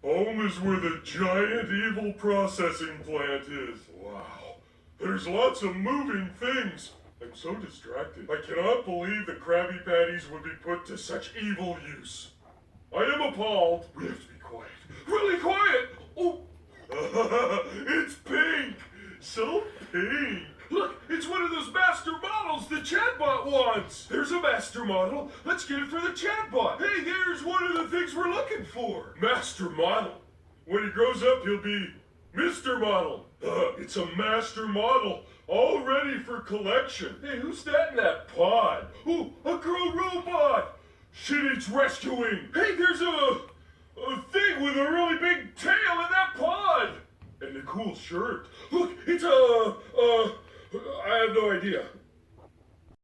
Home is where the giant evil processing plant is. Wow. There's lots of moving things. I'm so distracted. I cannot believe the Krabby Patties would be put to such evil use. I am appalled. We have to be quiet. Really quiet! Oh! It's pink! So pink! Look, it's one of those master models the chatbot wants! There's a master model. Let's get it for the chatbot. Hey, there's one of the things we're looking for. Master model. When he grows up, he'll be Mr. Model. It's a master model, all ready for collection. Hey, who's that in that pod? Ooh, a girl robot! She needs rescuing. Hey, there's a thing with a really big tail in that pod! And a cool shirt. Look, it's I have no idea.